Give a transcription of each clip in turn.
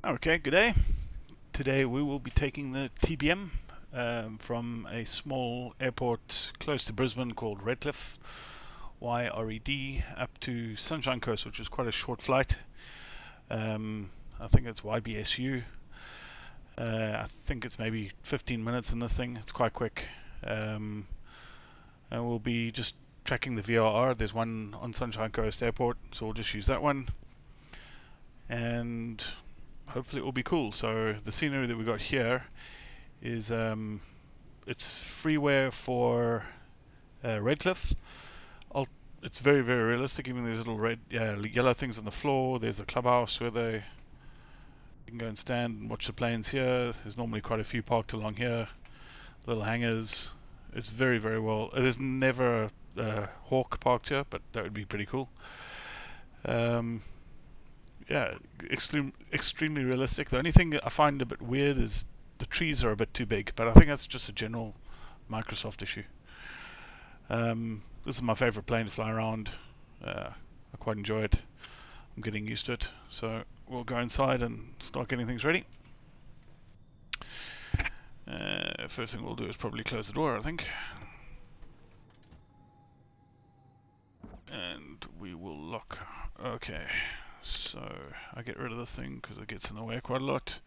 Okay, good day. Today we will be taking the TBM from a small airport close to Brisbane called Redcliffe, YRED, up to Sunshine Coast, which is quite a short flight. I think it's YBSU. I think it's maybe 15 minutes in this thing. It's quite quick. And we'll be just tracking the VRR. There's one on Sunshine Coast Airport, so we'll just use that one. And hopefully it will be cool. So the scenery that we got here is it's freeware for Redcliffe. It's very, very realistic. Even there's little yellow things on the floor. There's the clubhouse where you can go and stand and watch the planes here. There's normally quite a few parked along here. Little hangars. It's very, very well. There's never a hawk parked here, but that would be pretty cool. Yeah, extremely realistic. The only thing I find a bit weird is the trees are a bit too big, but I think that's just a general Microsoft issue. This is my favorite plane to fly around. I quite enjoy it. I'm getting used to it. So we'll go inside and start getting things ready. First thing we'll do is probably close the door, I think. And we will lock. Okay, so I get rid of this thing because it gets in the way quite a lot.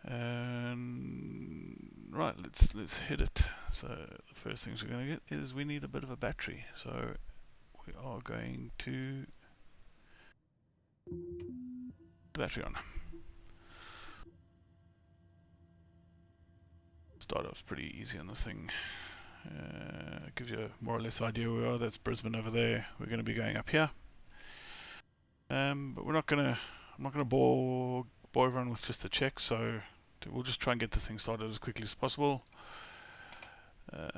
And right, let's hit it. So the first things we're going to get is we need a bit of a battery. So we are going to the battery on. Startup's pretty easy on this thing. Gives you a more or less idea where we are. That's Brisbane over there. We're going to be going up here. But we're not gonna. I'm not gonna bore everyone with just the check. So we'll just try and get this thing started as quickly as possible. So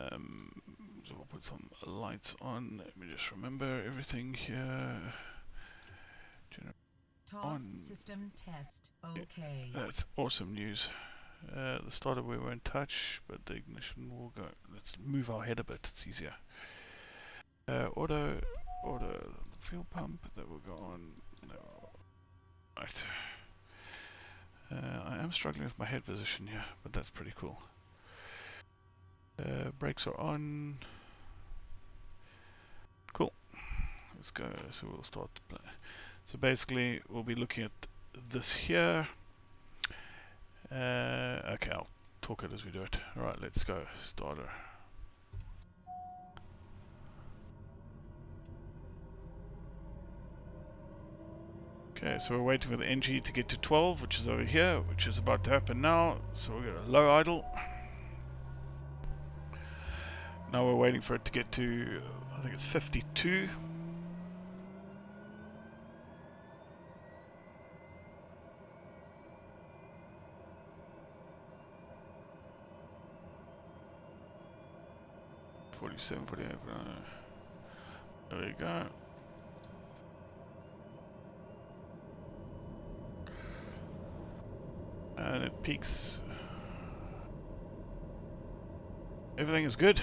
we'll put some lights on. Let me just remember everything here. Task system test. Okay. That's awesome news. The starter we won't touch, but the ignition will go. Let's move our head a bit. It's easier. Auto, fuel pump. That will go on. No. Right. I am struggling with my head position here, but that's pretty cool. Brakes are on. Cool. Let's go. So we'll start to play. So basically, we'll be looking at this here. Okay, I'll talk it as we do it. Alright, let's go. Starter. Okay, so we're waiting for the NG to get to 12, which is over here, which is about to happen now. So we've got a low idle. Now we're waiting for it to get to, I think it's 52. $47, $48, there we go. And it peaks. Everything is good.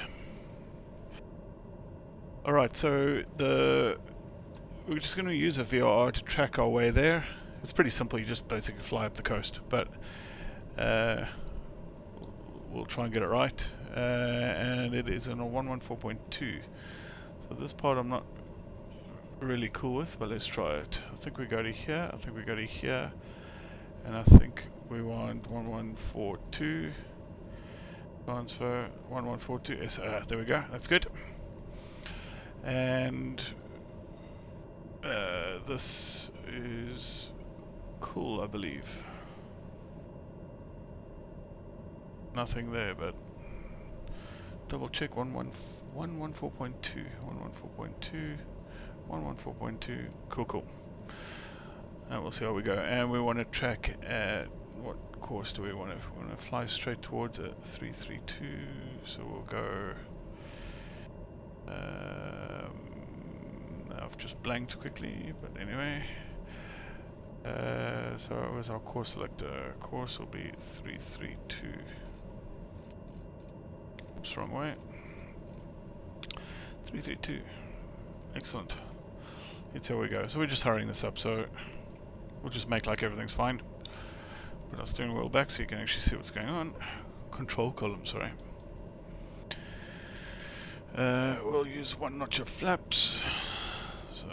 Alright, so we're just going to use a VRR to track our way there. It's pretty simple, you just basically fly up the coast, but we'll try and get it right. And it is on a 114.2. So this part I'm not really cool with, but let's try it. I think we go to here, I think we go to here, and I think we want 1142. Transfer 1142. Yes, there we go, that's good. And this is cool, I believe. Nothing there, but double check 114.2, 114.2, 114.2. Cool. And we'll see how we go. And we want to track at what course do we want to? We want to fly straight towards a 332. So we'll go. I've just blanked quickly, but anyway. So where's our course selector? Course will be 332. Oops, wrong way. 332. Excellent. It's how we go. So we're just hurrying this up, so we'll just make like everything's fine. Put our steering wheel back so you can actually see what's going on. Control column, sorry. We'll use one notch of flaps. So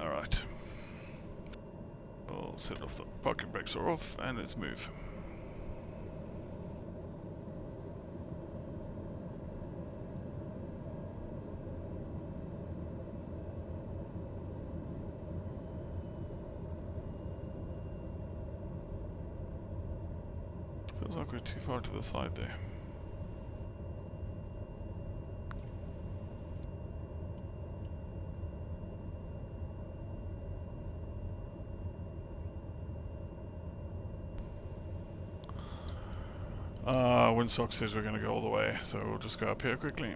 alright. We'll set off the parking brakes are off and let's move. Feels like we're too far to the side there. Windsock says we're going to go all the way, so we'll just go up here quickly.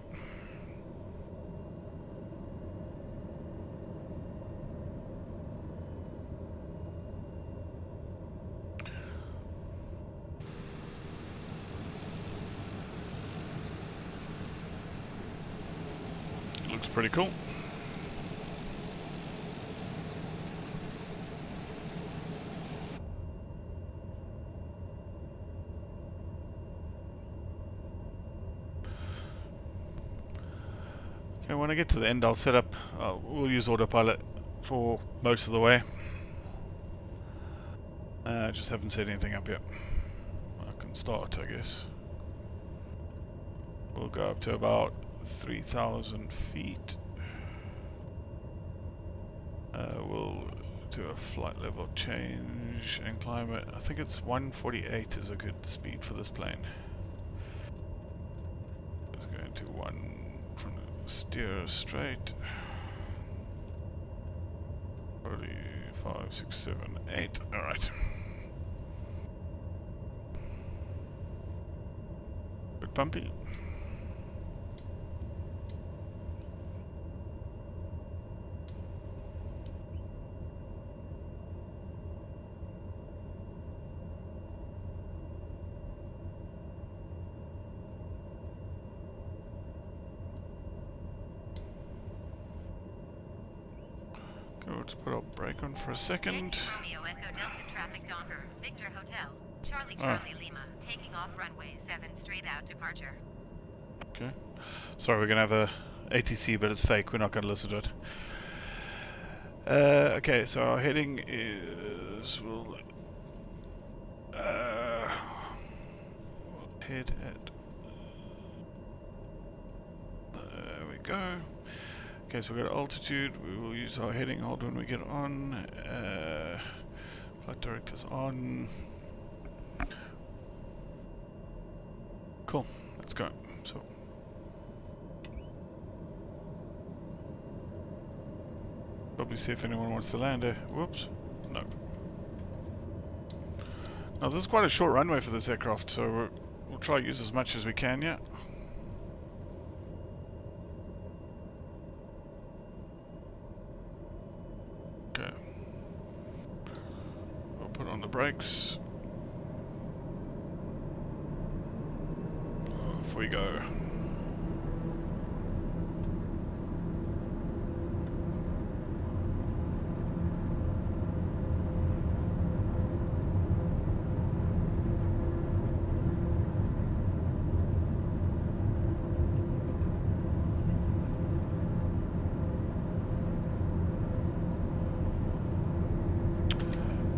Looks pretty cool. Okay, when I get to the end I'll set up, we'll use autopilot for most of the way. I just haven't set anything up yet. I can start, I guess. We'll go up to about 3,000 feet. We'll do a flight level change and climb it. I think it's 148 is a good speed for this plane. Let's go into steer straight. 5, 6, 7, 8. Alright. Bit bumpy. Okay, we'll just put our brake on for a second. Romeo Echo Delta traffic Docker, Victor Hotel, Charlie Charlie Lima, taking off runway 7 straight out departure. Okay. Sorry, we're going to have a ATC, but it's fake. We're not going to listen to it. Okay, so our heading is we'll head at. There we go. Okay, so we've got altitude. We will use our heading hold when we get on. Flight director's on. Cool. Let's go. So. Probably see if anyone wants to land there. Whoops. Nope. Now this is quite a short runway for this aircraft, so we'll try to use as much as we can, yeah. Okay. We'll put on the brakes. Off we go.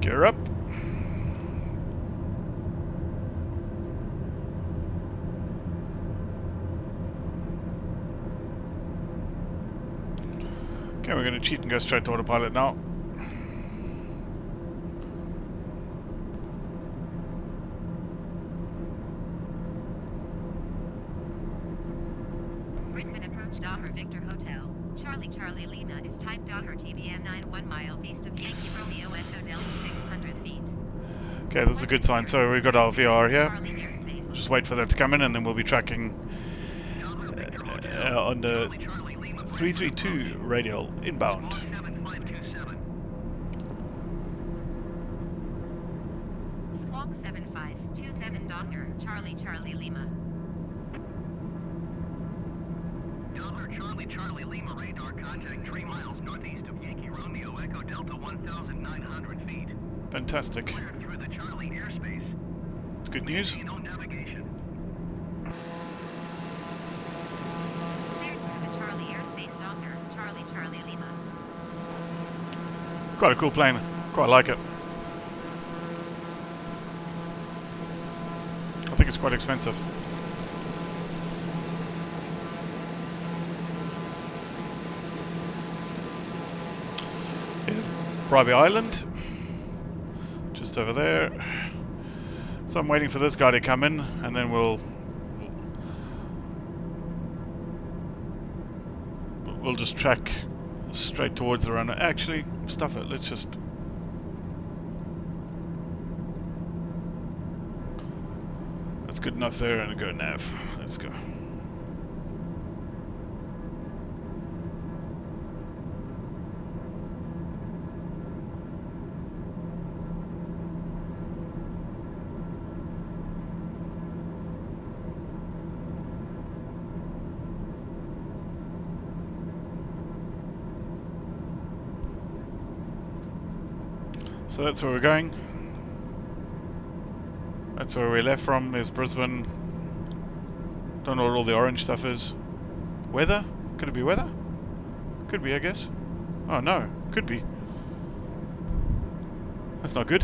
Gear up. Okay, we're going to cheat and go straight to autopilot now. Brisbane approach Docker Victor Hotel, Charlie Charlie Lima is type Docker TBM 91 miles east of Yankee Romeo Echo Delta 600 feet. Okay, this is a good sign. So we've got our VR here. We'll just wait for that to come in and then we'll be tracking on the 332 radial inbound. Squawk 7527 Docker, Charlie Charlie Lima. Docker Charlie Charlie Charlie Lima radar contact 3 miles northeast of Yankee Romeo Echo Delta 1,900 feet. Fantastic. Cleared through the Charlie airspace. It's good news. Maintain on navigation. Cleared through the Charlie airspace, Docker, Charlie Charlie Lima. Quite a cool plane. Quite like it. I think it's quite expensive. Here's Bribey Island. Just over there. So I'm waiting for this guy to come in, and then we'll just track straight towards the runway. Actually, stuff it. Let's just. That's good enough there, and go nav. Let's go. So that's where we're going. That's where we left from. There's Brisbane. Don't know what all the orange stuff is. Weather? Could it be weather? Could be, I guess. Oh no, could be. That's not good.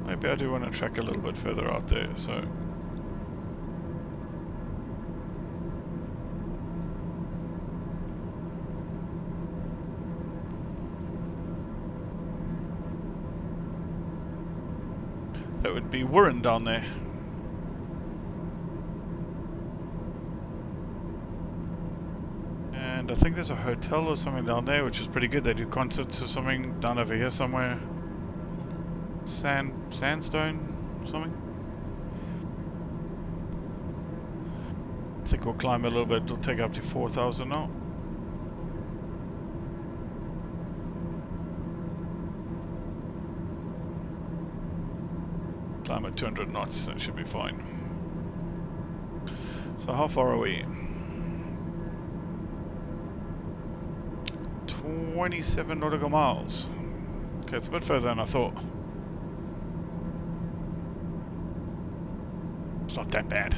Maybe I do want to track a little bit further out there, so. That would be Wirren down there. And I think there's a hotel or something down there, which is pretty good. They do concerts or something down over here somewhere. Sandstone something. I think we'll climb a little bit. It'll take up to 4,000 now. Climb at 200 knots. That should be fine. So how far are we? 27 nautical miles. Okay, it's a bit further than I thought. It's not that bad.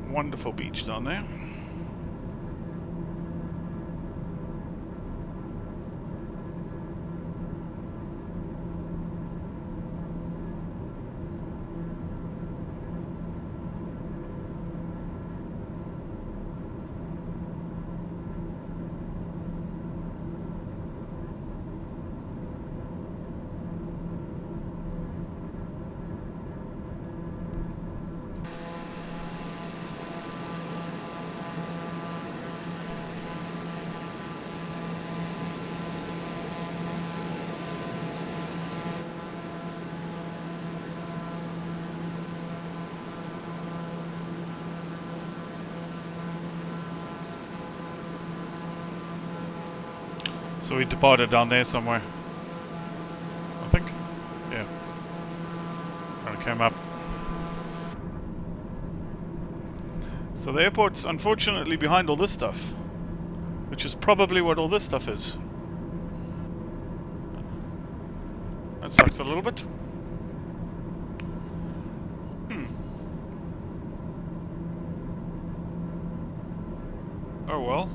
Wonderful beach down there. So we departed down there somewhere. I think. Yeah. Kind of came up. So the airport's unfortunately behind all this stuff. Which is probably what all this stuff is. That sucks a little bit. Oh well.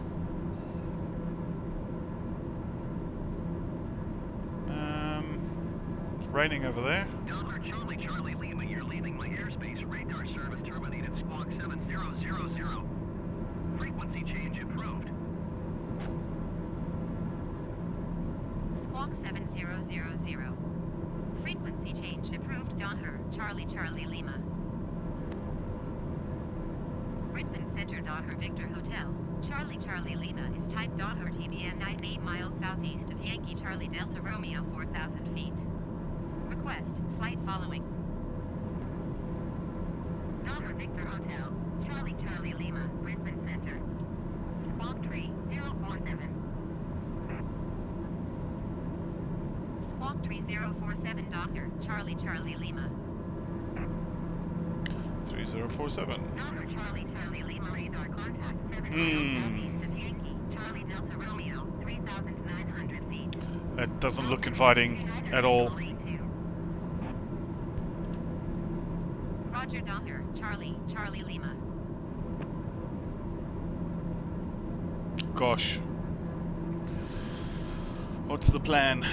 It's raining over there. Delta Charlie Charlie Lima, you're leaving my airspace. Radar service terminated. Squawk 7000. Frequency change approved. Squawk 7000. Frequency change approved. Donner, Charlie Charlie Lima. Brisbane Centre Donner Victor Hotel. Charlie Charlie Lima is type Donner TBM 98 miles southeast of Yankee Charlie Delta Romeo 4,000 feet. Request, flight following. Donner Victor Hotel, Charlie Charlie Lima, Brisbane Centre. Squawk 3047. Squawk 3047 Donner, Charlie Charlie Lima. 3047. Donner Charlie Charlie Lima radar contact 7 miles southeast of Yankee, Charlie Delta Romeo, 3,900 feet. That doesn't look inviting at all. Roger Donner, Charlie Charlie Lima. Gosh. What's the plan?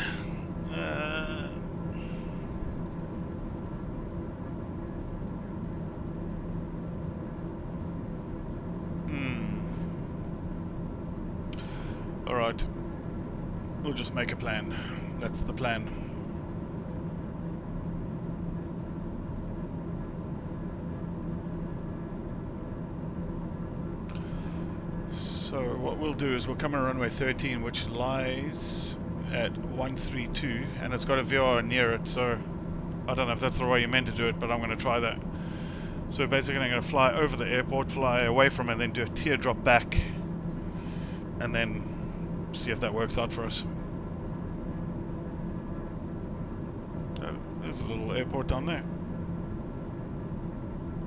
Alright. We'll just make a plan. That's the plan. So what we'll do is we'll come on runway 13, which lies at 132, and it's got a VR near it, so I don't know if that's the way you're meant to do it, but I'm going to try that. So basically I'm going to fly over the airport, fly away from it, and then do a teardrop back, and then see if that works out for us. There's a little airport down there.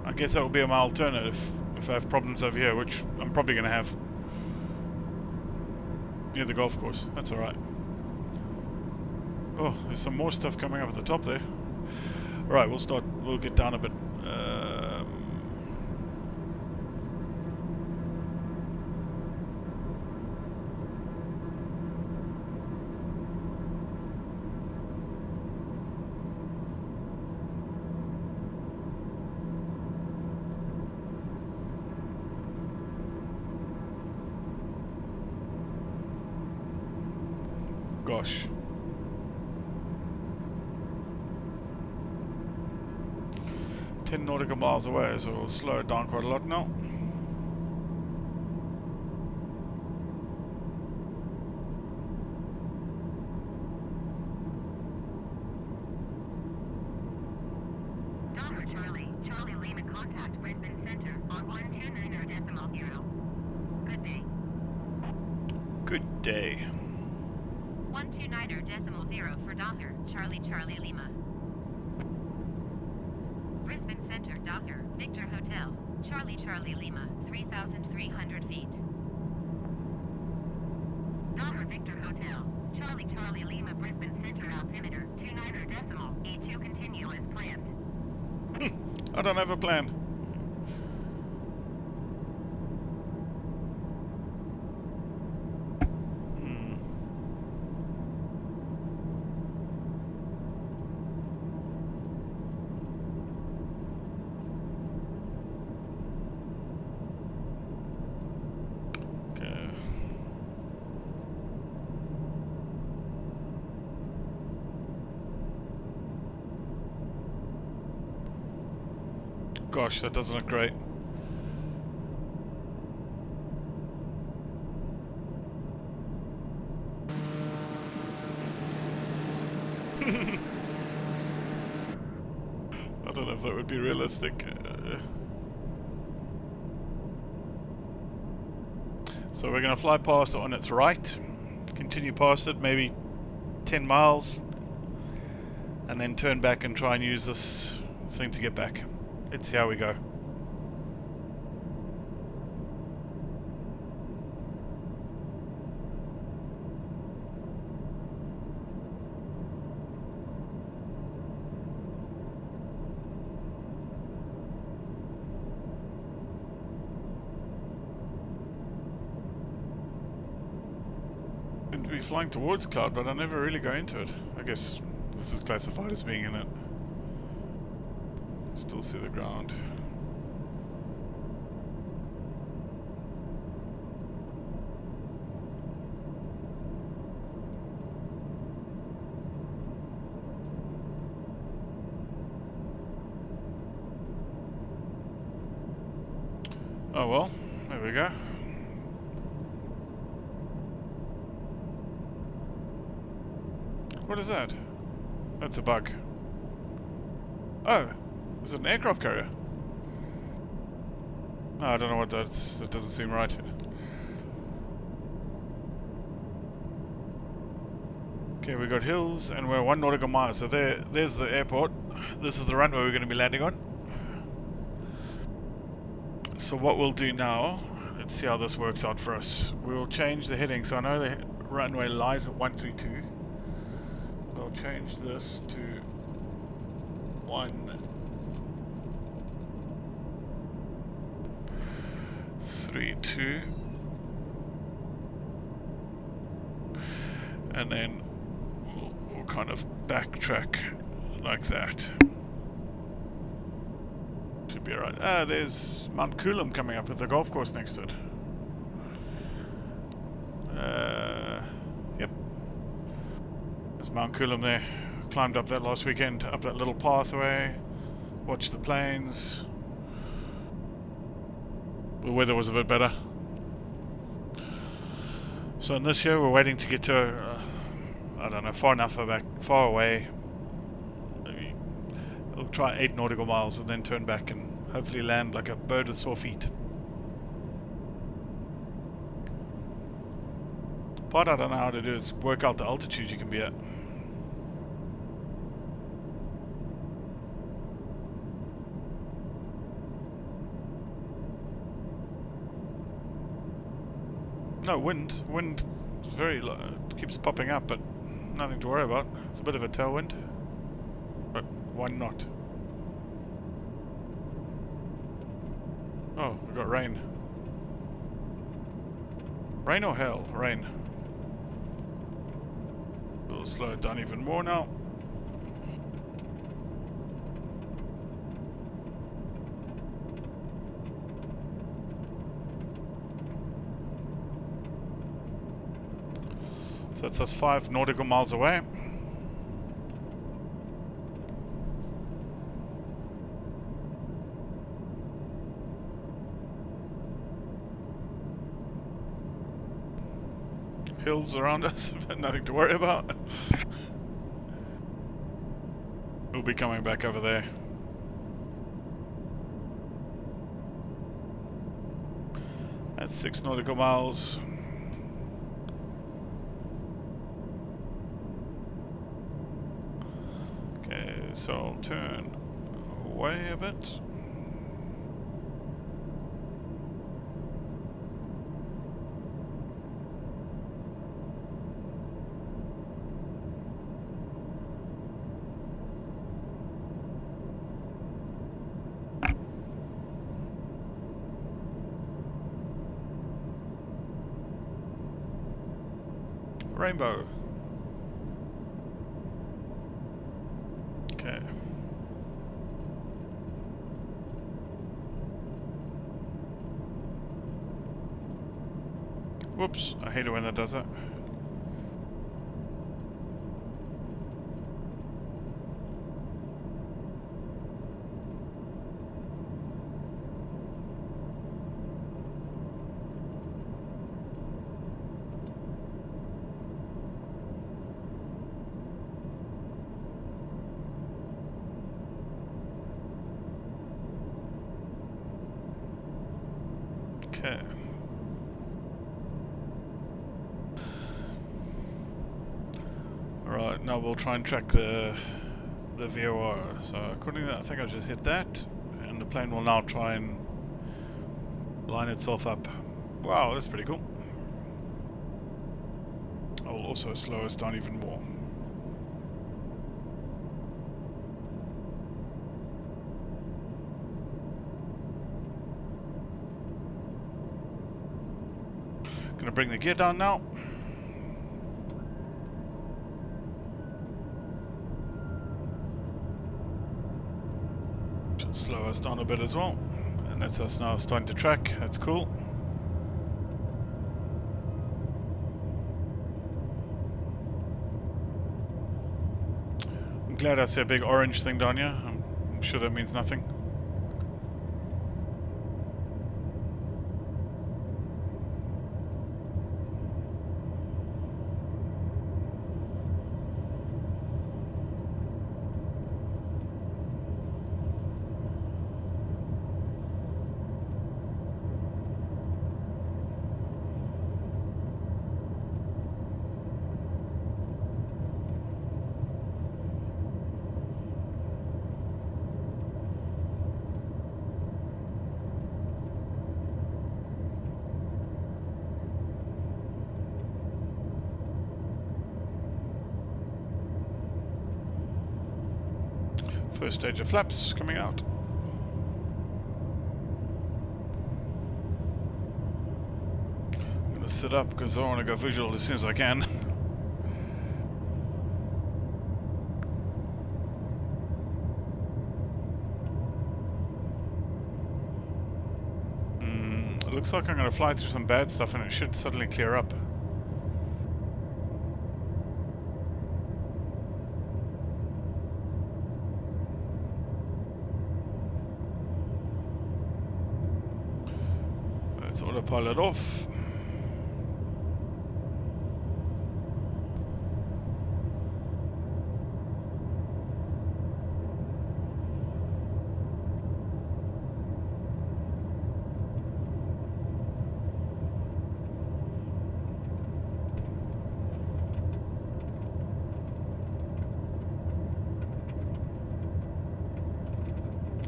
I guess that will be my alternative if I have problems over here, which I'm probably going to have. Near the golf course. That's alright. Oh, there's some more stuff coming up at the top there. Alright, we'll get down a bit. Gosh. Ten nautical miles away, so we'll slow it down quite a lot now. Donner Charlie, Charlie Lima contact Brisbane Centre on 129.0. Good day. Good day. 129.0 for Donner, Charlie Charlie Lima. Brisbane Centre Donner, Victor Hotel, Charlie Charlie Lima, 3,300 feet. Donner Victor Hotel, Charlie Charlie Lima, Brisbane Centre altimeter 29.0. E2 continue as planned. I don't have a plan. Gosh, that doesn't look great. I don't know if that would be realistic. So we're going to fly past it on its right, continue past it, maybe 10 miles, and then turn back and try and use this thing to get back. Let's see how we go. Seem to be flying towards cloud, but I never really go into it. I guess this is classified as being in it. Still see the ground. Oh well, there we go. What is that? That's a bug. Oh, is it an aircraft carrier? No, I don't know what that's. That doesn't seem right. Okay, we got hills and we're 1 nautical mile. So there's the airport. This is the runway we're going to be landing on. So what we'll do now, let's see how this works out for us. We'll change the heading. So I know the runway lies at 132. I'll change this to 132. And then we'll kind of backtrack like that. Should be alright. Ah, there's Mount Coolum coming up with the golf course next to it. Yep. There's Mount Coolum there. Climbed up that last weekend, up that little pathway, watched the planes. The weather was a bit better. So in this year we're waiting to get to, I don't know, far enough back, far away. Maybe we'll try 8 nautical miles and then turn back and hopefully land like a bird with sore feet. Part I don't know how to do is work out the altitude you can be at. No, wind. Wind is very low. It keeps popping up, but nothing to worry about. It's a bit of a tailwind, but 1 knot. Oh, we got rain. Rain or hail? Rain. We'll slow it down even more now. So that's us 5 nautical miles away. Hills around us, but nothing to worry about. We'll be coming back over there. That's 6 nautical miles. Okay, so I'll turn away a bit. Rainbow. Okay. Whoops, I hate it when that does that. Okay. Alright, now we'll try and track the VOR. So according to that, I think I just hit that, and the plane will now try and line itself up. Wow, that's pretty cool. I will also slow us down even more. Gonna bring the gear down now. Should slow us down a bit as well. And that's us now starting to track. That's cool. I'm glad I see a big orange thing down here. I'm sure that means nothing. First stage of flaps coming out. I'm gonna sit up because I want to go visual as soon as I can. It looks like I'm gonna fly through some bad stuff and it should suddenly clear up. Let's autopilot off.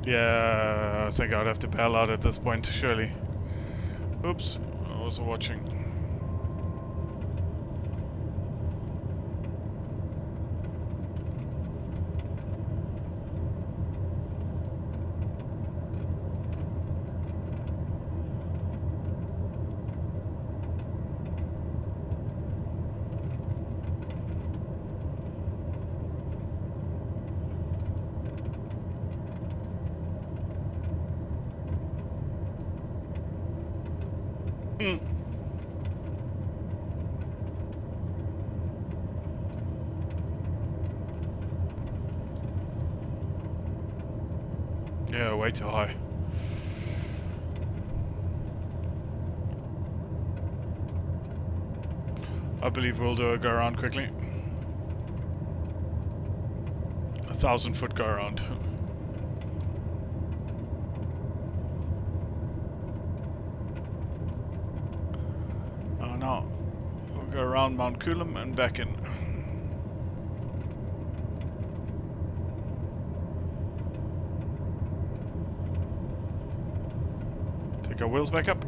Yeah, I think I'd have to bail out at this point, surely. Oops, I wasn't watching. Yeah, way too high. I believe we'll do a go around quickly. 1,000-foot go around. Now we'll go around Mount Coolum and back in. Take our wheels back up.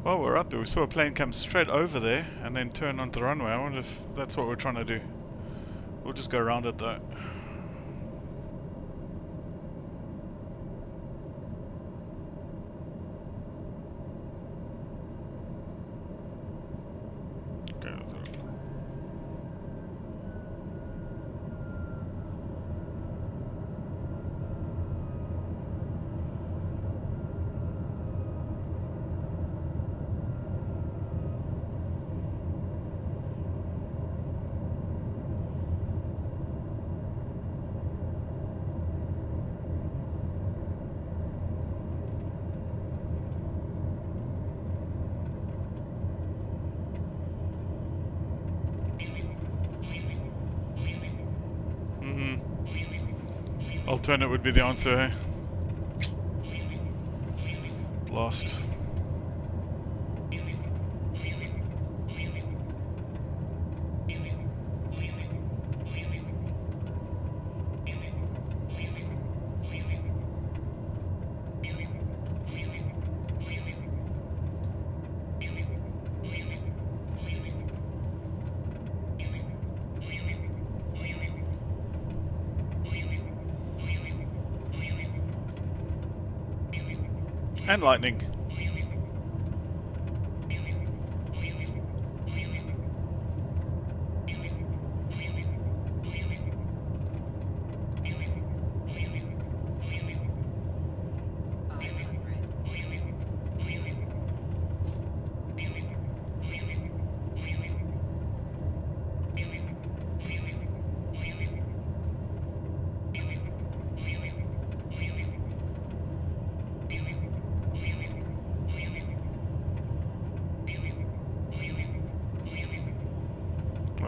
Well, we're up there. We saw a plane come straight over there and then turn onto the runway. I wonder if that's what we're trying to do. We'll just go around it though. Go through. Alternate would be the answer, eh? Blast. And lightning.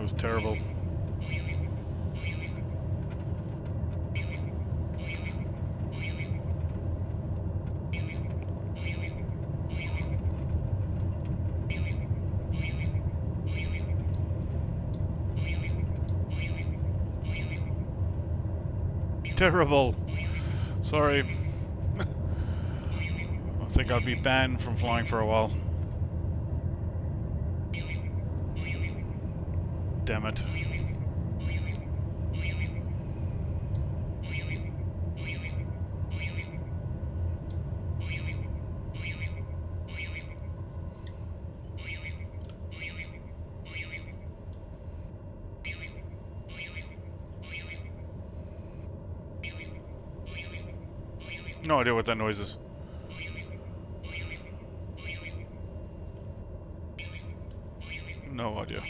was terrible. Terrible. Sorry. I think I'll be banned from flying for a while. Damn it. No idea what that noise is. No idea.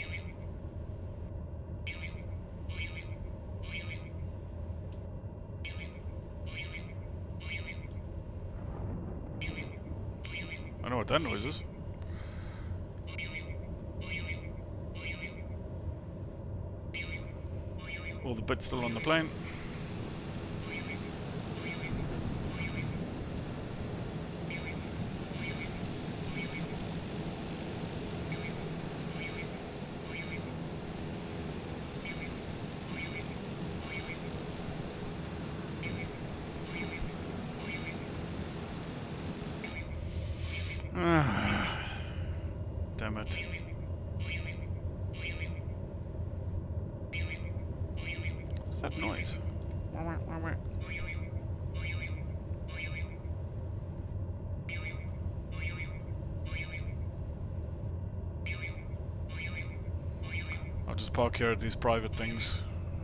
I know what that noise is. All the bits still on the plane. Damn it. What's that noise? I'll just park here at these private things.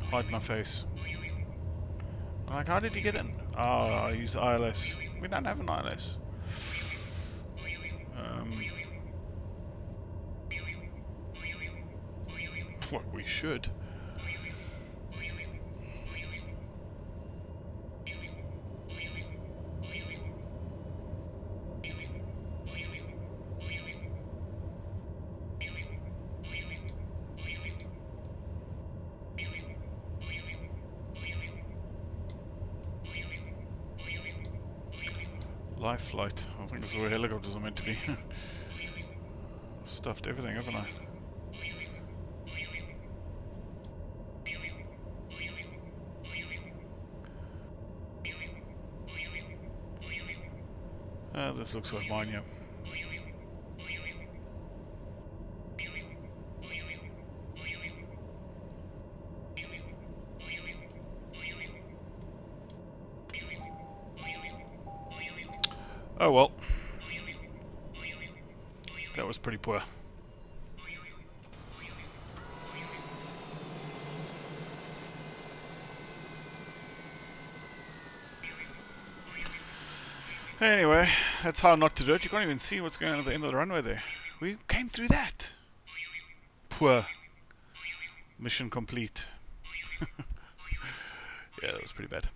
Hide my face. I'm like, how did you get in? Oh, I use ILS. We don't have an ILS. Well, we should. Live flight. I think this is where helicopters are meant to be. Stuffed everything, haven't I? This looks like mine, yeah. Oh well. That was pretty poor. Anyway, that's how not to do it. You can't even see what's going on at the end of the runway there. We came through that. Poor. Mission complete. Yeah, that was pretty bad.